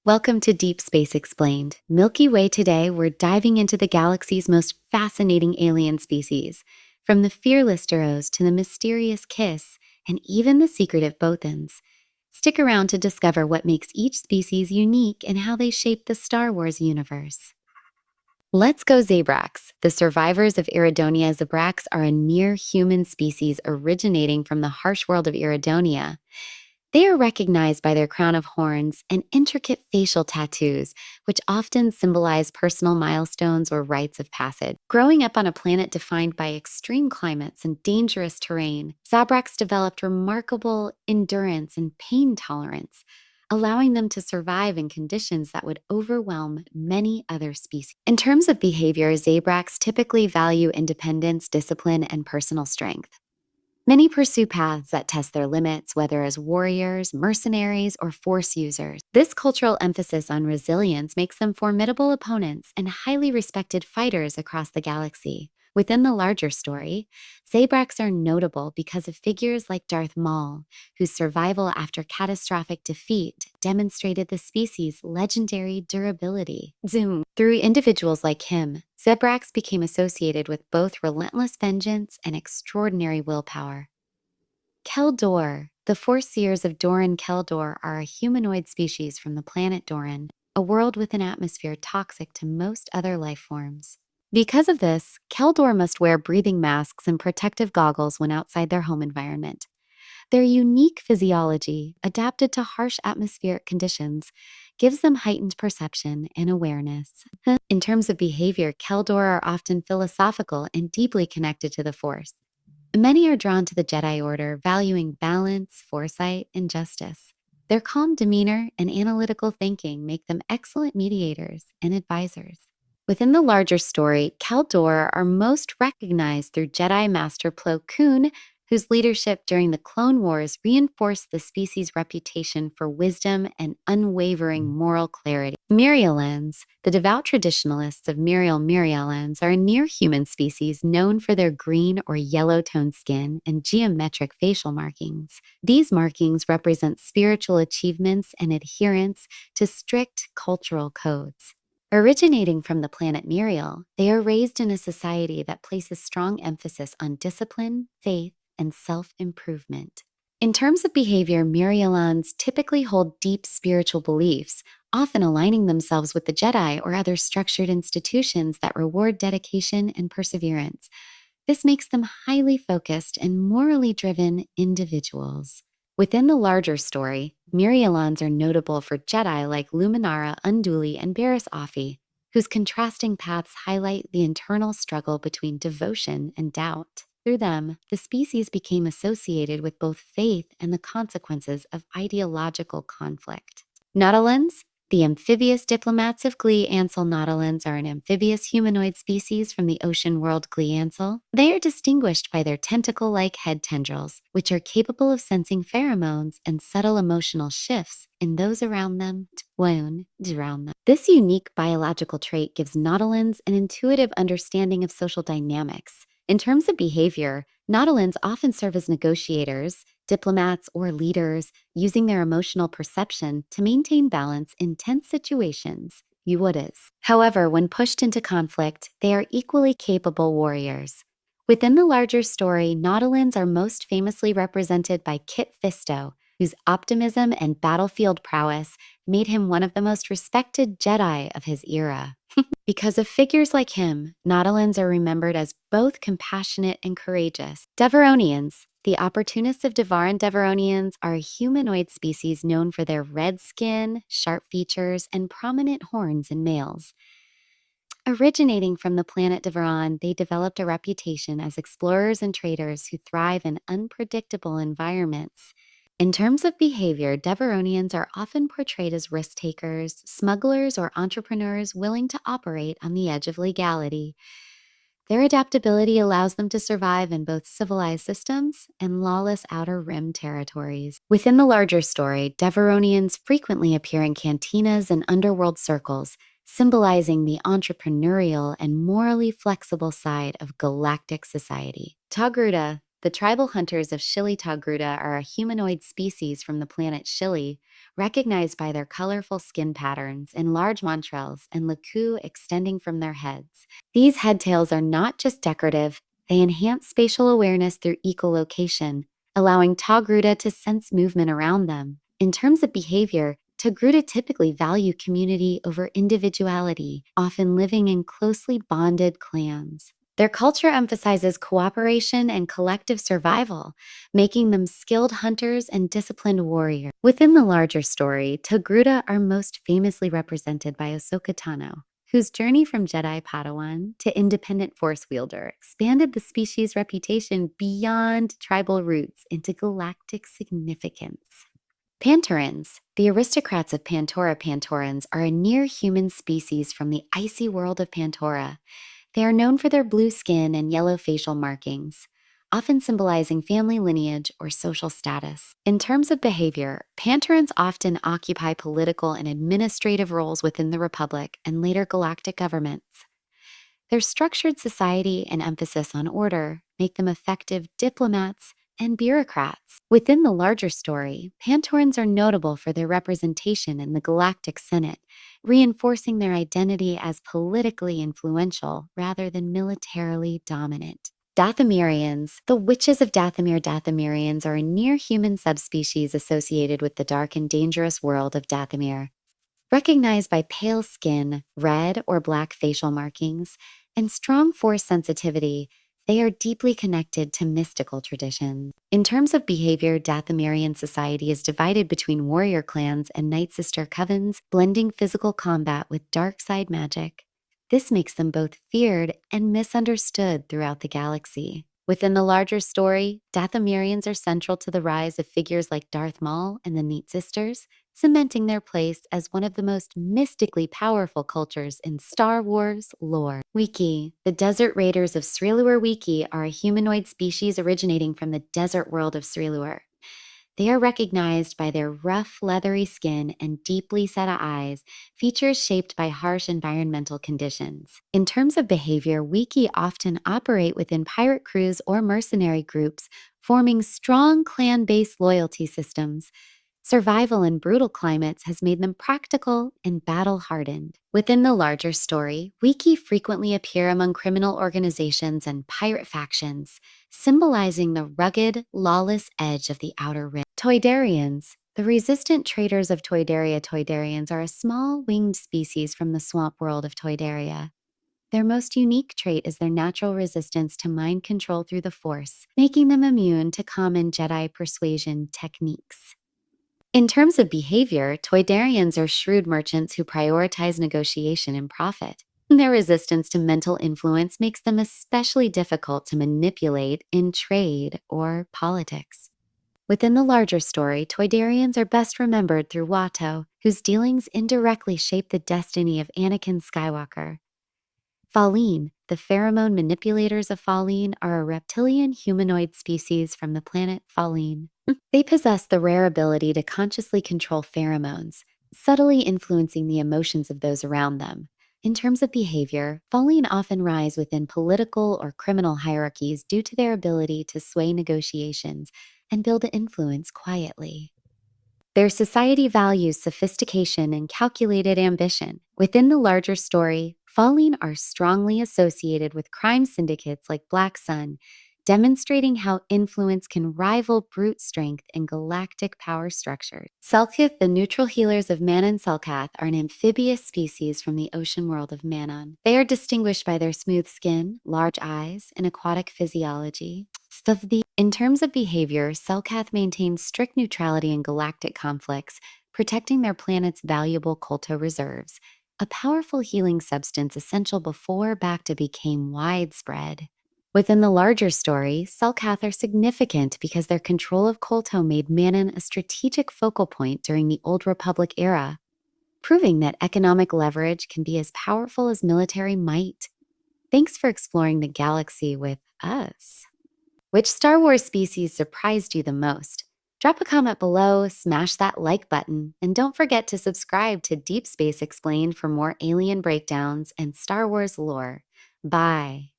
Welcome to Deep Space Explained. Milky Way today, we're diving into the galaxy's most fascinating alien species, from the fearless Duros to the mysterious Chiss, and even the secretive Bothans. Stick around to discover what makes each species unique and how they shape the Star Wars universe. Let's go Zebrax. The survivors of Iridonia zebrax are a near-human species originating from the harsh world of Iridonia. They are recognized by their crown of horns and intricate facial tattoos, which often symbolize personal milestones or rites of passage. Growing up on a planet defined by extreme climates and dangerous terrain, Zabrax developed remarkable endurance and pain tolerance, allowing them to survive in conditions that would overwhelm many other species. In terms of behavior, Zabrax typically value independence, discipline, and personal strength. Many pursue paths that test their limits, whether as warriors, mercenaries, or force users. This cultural emphasis on resilience makes them formidable opponents and highly respected fighters across the galaxy. Within the larger story, Zabrax are notable because of figures like Darth Maul, whose survival after catastrophic defeat demonstrated the species' legendary durability. Zoom. Through individuals like him, Zebrax became associated with both relentless vengeance and extraordinary willpower. Keldor. The Foreseers of Doran Keldor are a humanoid species from the planet Doran, a world with an atmosphere toxic to most other life forms. Because of this, Keldor must wear breathing masks and protective goggles when outside their home environment. Their unique physiology, adapted to harsh atmospheric conditions, gives them heightened perception and awareness. In terms of behavior, Keldor are often philosophical and deeply connected to the Force. Many are drawn to the Jedi Order, valuing balance, foresight, and justice. Their calm demeanor and analytical thinking make them excellent mediators and advisors. Within the larger story, Keldor are most recognized through Jedi Master Plo Koon, whose leadership during the Clone Wars reinforced the species' reputation for wisdom and unwavering moral clarity. Myriolans, the devout traditionalists of Myriolans, are a near-human species known for their green or yellow-toned skin and geometric facial markings. These markings represent spiritual achievements and adherence to strict cultural codes. Originating from the planet Muriel, they are raised in a society that places strong emphasis on discipline, faith, and self-improvement. In terms of behavior, Murielans typically hold deep spiritual beliefs, often aligning themselves with the Jedi or other structured institutions that reward dedication and perseverance. This makes them highly focused and morally driven individuals. Within the larger story, Murielans are notable for Jedi like Luminara Unduli and Barriss Offee, whose contrasting paths highlight the internal struggle between devotion and doubt. Through them, the species became associated with both faith and the consequences of ideological conflict. Nautilans. The amphibious diplomats of Glee-Ansel nautilans are an amphibious humanoid species from the ocean world Glee-Ansel. They are distinguished by their tentacle-like head tendrils, which are capable of sensing pheromones and subtle emotional shifts in those around them. This unique biological trait gives nautilans an intuitive understanding of social dynamics. In terms of behavior, nautilans often serve as negotiators, diplomats, or leaders, using their emotional perception to maintain balance in tense situations. However, when pushed into conflict, they are equally capable warriors. Within the larger story, nautilans are most famously represented by Kit Fisto, whose optimism and battlefield prowess made him one of the most respected Jedi of his era. Because of figures like him, nautilans are remembered as both compassionate and courageous. Devaronians. The opportunists of Devaran Devaronians are a humanoid species known for their red skin, sharp features, and prominent horns in males. Originating from the planet Devaran, they developed a reputation as explorers and traders who thrive in unpredictable environments. In terms of behavior, Devaronians are often portrayed as risk-takers, smugglers, or entrepreneurs willing to operate on the edge of legality. Their adaptability allows them to survive in both civilized systems and lawless Outer Rim territories. Within the larger story, Devaronians frequently appear in cantinas and underworld circles, symbolizing the entrepreneurial and morally flexible side of galactic society. Togruta. The tribal hunters of Shili Togruta are a humanoid species from the planet Shili, recognized by their colorful skin patterns and large montrelles and laku extending from their heads. These head tails are not just decorative, they enhance spatial awareness through echolocation, allowing Togruta to sense movement around them. In terms of behavior, Togruta typically value community over individuality, often living in closely bonded clans. Their culture emphasizes cooperation and collective survival, making them skilled hunters and disciplined warriors. Within the larger story, Togruta are most famously represented by Ahsoka Tano, whose journey from Jedi Padawan to independent Force wielder expanded the species' reputation beyond tribal roots into galactic significance. Pantorans, the aristocrats of Pantora Pantorans, are a near-human species from the icy world of Pantora. They are known for their blue skin and yellow facial markings, often symbolizing family lineage or social status. In terms of behavior, Pantorans often occupy political and administrative roles within the Republic and later galactic governments. Their structured society and emphasis on order make them effective diplomats and bureaucrats. Within the larger story, Pantorans are notable for their representation in the Galactic Senate, reinforcing their identity as politically influential rather than militarily dominant. Dathomirians, the witches of Dathomirians are a near-human subspecies associated with the dark and dangerous world of Dathomir. Recognized by pale skin, red or black facial markings, and strong force sensitivity, they are deeply connected to mystical traditions. In terms of behavior, Dathomirian society is divided between warrior clans and Night Sister covens, blending physical combat with dark side magic. This makes them both feared and misunderstood throughout the galaxy. Within the larger story, Dathomirians are central to the rise of figures like Darth Maul and the Night Sisters, cementing their place as one of the most mystically powerful cultures in Star Wars lore. Wiki. The Desert Raiders of Srilur Wiki are a humanoid species originating from the desert world of Srilur. They are recognized by their rough, leathery skin and deeply set eyes, features shaped by harsh environmental conditions. In terms of behavior, Wiki often operate within pirate crews or mercenary groups, forming strong clan-based loyalty systems. Survival in brutal climates has made them practical and battle-hardened. Within the larger story, Wiki frequently appear among criminal organizations and pirate factions, symbolizing the rugged, lawless edge of the Outer Rim. Toydarians. The resistant traders of Toydarians are a small, winged species from the swamp world of Toydaria. Their most unique trait is their natural resistance to mind control through the Force, making them immune to common Jedi persuasion techniques. In terms of behavior, Toydarians are shrewd merchants who prioritize negotiation and profit. Their resistance to mental influence makes them especially difficult to manipulate in trade or politics. Within the larger story, Toydarians are best remembered through Watto, whose dealings indirectly shape the destiny of Anakin Skywalker. Faline, the pheromone manipulators of Faline, are a reptilian humanoid species from the planet Faline. They possess the rare ability to consciously control pheromones, subtly influencing the emotions of those around them. In terms of behavior, Faline often rise within political or criminal hierarchies due to their ability to sway negotiations and build influence quietly. Their society values sophistication and calculated ambition. Within the larger story, Faline are strongly associated with crime syndicates like Black Sun, demonstrating how influence can rival brute strength in galactic power structures. Selkith, the neutral healers of Manon Selkath, are an amphibious species from the ocean world of Manon. They are distinguished by their smooth skin, large eyes, and aquatic physiology. In terms of behavior, Selkath maintains strict neutrality in galactic conflicts, protecting their planet's valuable colto reserves, a powerful healing substance essential before Bacta became widespread. Within the larger story, Selkath are significant because their control of colto made Manon a strategic focal point during the Old Republic era, proving that economic leverage can be as powerful as military might. Thanks for exploring the galaxy with us. Which Star Wars species surprised you the most? Drop a comment below, smash that like button, and don't forget to subscribe to Deep Space Explained for more alien breakdowns and Star Wars lore. Bye.